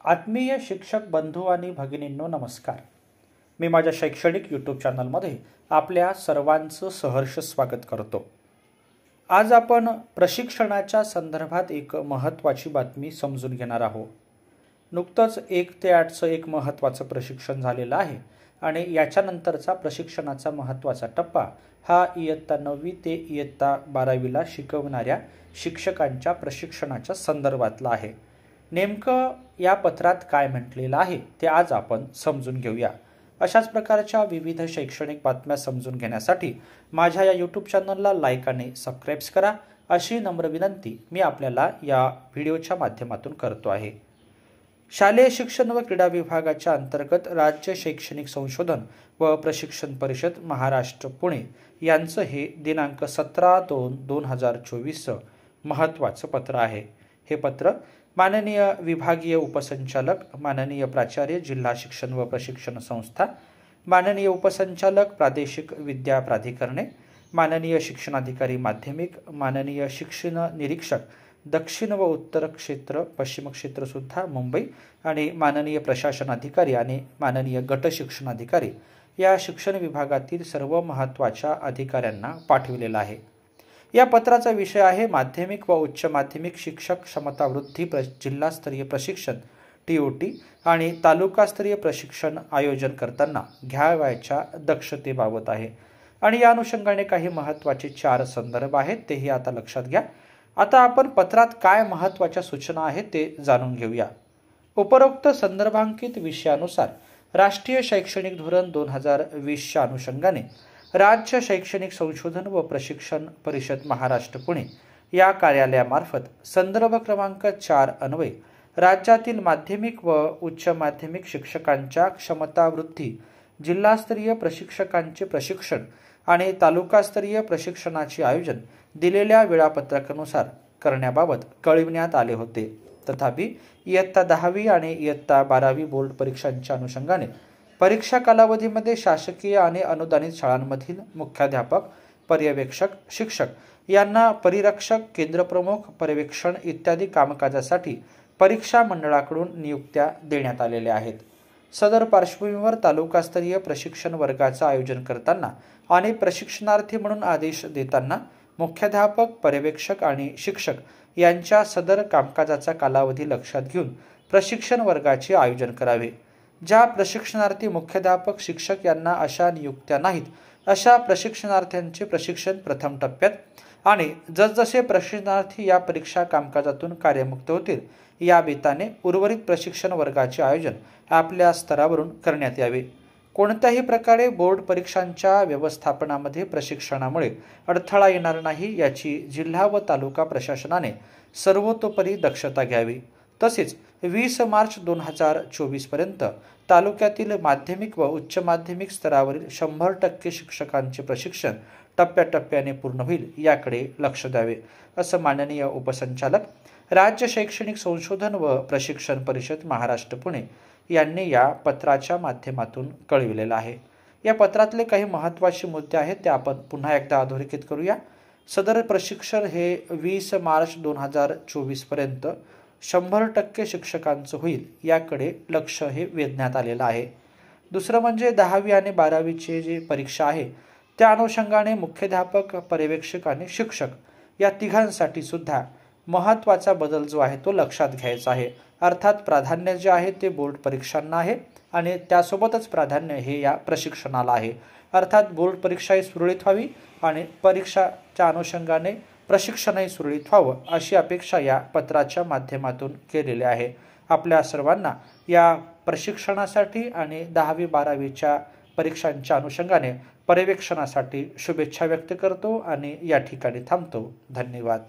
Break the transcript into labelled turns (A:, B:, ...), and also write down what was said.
A: आत्मीय शिक्षक बंधू आणि भगिनींनो नमस्कार. मी माझ्या शैक्षणिक यूट्यूब चॅनलमध्ये आपल्या सर्वांचं सहर्ष स्वागत करतो. आज आपण प्रशिक्षणाच्या संदर्भात एक महत्त्वाची बातमी समजून घेणार आहोत. नुकतंच 1 ते 8चं एक महत्त्वाचं प्रशिक्षण झालेलं आहे आणि याच्यानंतरचा प्रशिक्षणाचा महत्त्वाचा टप्पा हा इयत्ता 9वी ते इयत्ता 12वीला शिकवणाऱ्या शिक्षकांच्या प्रशिक्षणाच्या संदर्भातला आहे. नेमकं या पत्रात काय म्हटलेलं आहे ते आज आपण समजून घेऊया. अशाच प्रकारच्या विविध शैक्षणिक बातम्या समजून घेण्यासाठी माझ्या या यूट्यूब चॅनलला लाईक आणि सबस्क्राईब करा अशी नम्र विनंती मी आपल्याला या व्हिडिओच्या माध्यमातून करतो आहे. शालेय शिक्षण व क्रीडा विभागाच्या अंतर्गत राज्य शैक्षणिक संशोधन व प्रशिक्षण परिषद महाराष्ट्र पुणे यांचं हे दिनांक 17/2/2024 महत्त्वाचं पत्र आहे. हे पत्र माननीय विभागीय उपसंचालक, माननीय प्राचार्य जिल्हा शिक्षण व प्रशिक्षण संस्था, माननीय उपसंचालक प्रादेशिक विद्या प्राधिकरणे, माननीय शिक्षणाधिकारी माध्यमिक, माननीय शिक्षण निरीक्षक दक्षिण व उत्तर क्षेत्र, पश्चिम क्षेत्र सुद्धा मुंबई आणि माननीय प्रशासन अधिकारी आणि माननीय गट शिक्षणाधिकारी या शिक्षण विभागातील सर्व महत्त्वाच्या अधिकाऱ्यांना पाठविलेला आहे. या पत्राचा विषय आहे माध्यमिक व उच्च माध्यमिक शिक्षक क्षमता वृद्धी जिल्हास्तरीय प्रशिक्षण TOT आणि तालुकास्तरीय प्रशिक्षण आयोजन करताना घ्यावयाच्या दक्षतेबाबत आहे. आणि या अनुषंगाने काही महत्त्वाचे 4 संदर्भ आहेत, तेही आता लक्षात घ्या. आता आपण पत्रात काय महत्त्वाच्या सूचना आहेत ते जाणून घेऊया. उपरोक्त संदर्भांकित विषयानुसार राष्ट्रीय शैक्षणिक धोरण 2020च्या अनुषंगाने राज्य शैक्षणिक संशोधन व प्रशिक्षण परिषद महाराष्ट्र पुणे या कार्यालयामार्फत संदर्भ क्रमांक 4 अन्वये राज्यातील माध्यमिक व उच्च माध्यमिक शिक्षकांच्या क्षमता वृद्धी जिल्हास्तरीय प्रशिक्षकांचे प्रशिक्षण आणि तालुकास्तरीय प्रशिक्षणाचे आयोजन दिलेल्या वेळापत्रकानुसार करण्याबाबत कळविण्यात आले होते. तथापि इयत्ता 10वी आणि इयत्ता 12वी बोर्ड परीक्षांच्या अनुषंगाने परीक्षा कालावधीमध्ये शासकीय आणि अनुदानित शाळांमधील मुख्याध्यापक, पर्यवेक्षक, शिक्षक यांना परिरक्षक, केंद्रप्रमुख, पर्यवेक्षण इत्यादी कामकाजासाठी परीक्षा मंडळाकडून नियुक्त्या देण्यात आलेल्या आहेत. सदर पार्श्वभूमीवर तालुकास्तरीय प्रशिक्षण वर्गाचं आयोजन करताना आणि प्रशिक्षणार्थी म्हणून आदेश देताना मुख्याध्यापक, पर्यवेक्षक आणि शिक्षक यांच्या सदर कामकाजाचा कालावधी लक्षात घेऊन प्रशिक्षण वर्गाचे आयोजन करावे. ज्या प्रशिक्षणार्थी मुख्याध्यापक, शिक्षक यांना अशा नियुक्त्या नाहीत अशा प्रशिक्षणार्थ्यांचे प्रशिक्षण प्रथम टप्प्यात आणि जसजसे प्रशिक्षणार्थी या परीक्षा कामकाजातून कार्यमुक्त होतील या बेताने उर्वरित प्रशिक्षण वर्गाचे आयोजन आपल्या स्तरावरून करण्यात यावे. कोणत्याही प्रकारे बोर्ड परीक्षांच्या व्यवस्थापनामध्ये प्रशिक्षणामुळे अडथळा येणार नाही याची जिल्हा व तालुका प्रशासनाने सर्वतोपरी दक्षता घ्यावी. तसेच 20 मार्च 2024 पर्यंत तालुक्यातील माध्यमिक व उच्च माध्यमिक स्तरावरील 100% शिक्षकांचे प्रशिक्षण टप्प्याटप्प्याने पूर्ण होईल याकडे लक्ष द्यावे, असं माननीय उपसंचालक राज्य शैक्षणिक संशोधन व प्रशिक्षण परिषद महाराष्ट्र पुणे यांनी या पत्राच्या माध्यमातून कळविलेलं आहे. या पत्रातले काही महत्त्वाचे मुद्दे आहेत ते आपण पुन्हा एकदा अधोरेखित करूया. सदर प्रशिक्षण हे 20 मार्च 2024 पर्यंत 100% शिक्षकांचं होईल याकडे लक्ष हे वेधण्यात आलेलं आहे. दुसरं म्हणजे 10वी आणि 12वीचे जे परीक्षा आहे त्या अनुषंगाने मुख्याध्यापक, पर्यवेक्षक आणि शिक्षक या तिघांसाठी सुद्धा महत्त्वाचा बदल जो आहे तो लक्षात घ्यायचा आहे. अर्थात प्राधान्य जे आहे ते बोर्ड परीक्षांना आहे आणि त्यासोबतच प्राधान्य हे या प्रशिक्षणाला आहे. अर्थात बोर्ड परीक्षाही सुरळीत व्हावी आणि परीक्षाच्या अनुषंगाने प्रशिक्षणही सुरळीत व्हावं अशी अपेक्षा या पत्राच्या माध्यमातून केलेली आहे. आपल्या सर्वांना या प्रशिक्षणासाठी आणि 10वी 12वीच्या परीक्षांच्या अनुषंगाने पर्यवेक्षणासाठी शुभेच्छा व्यक्त करतो आणि या ठिकाणी थांबतो. धन्यवाद.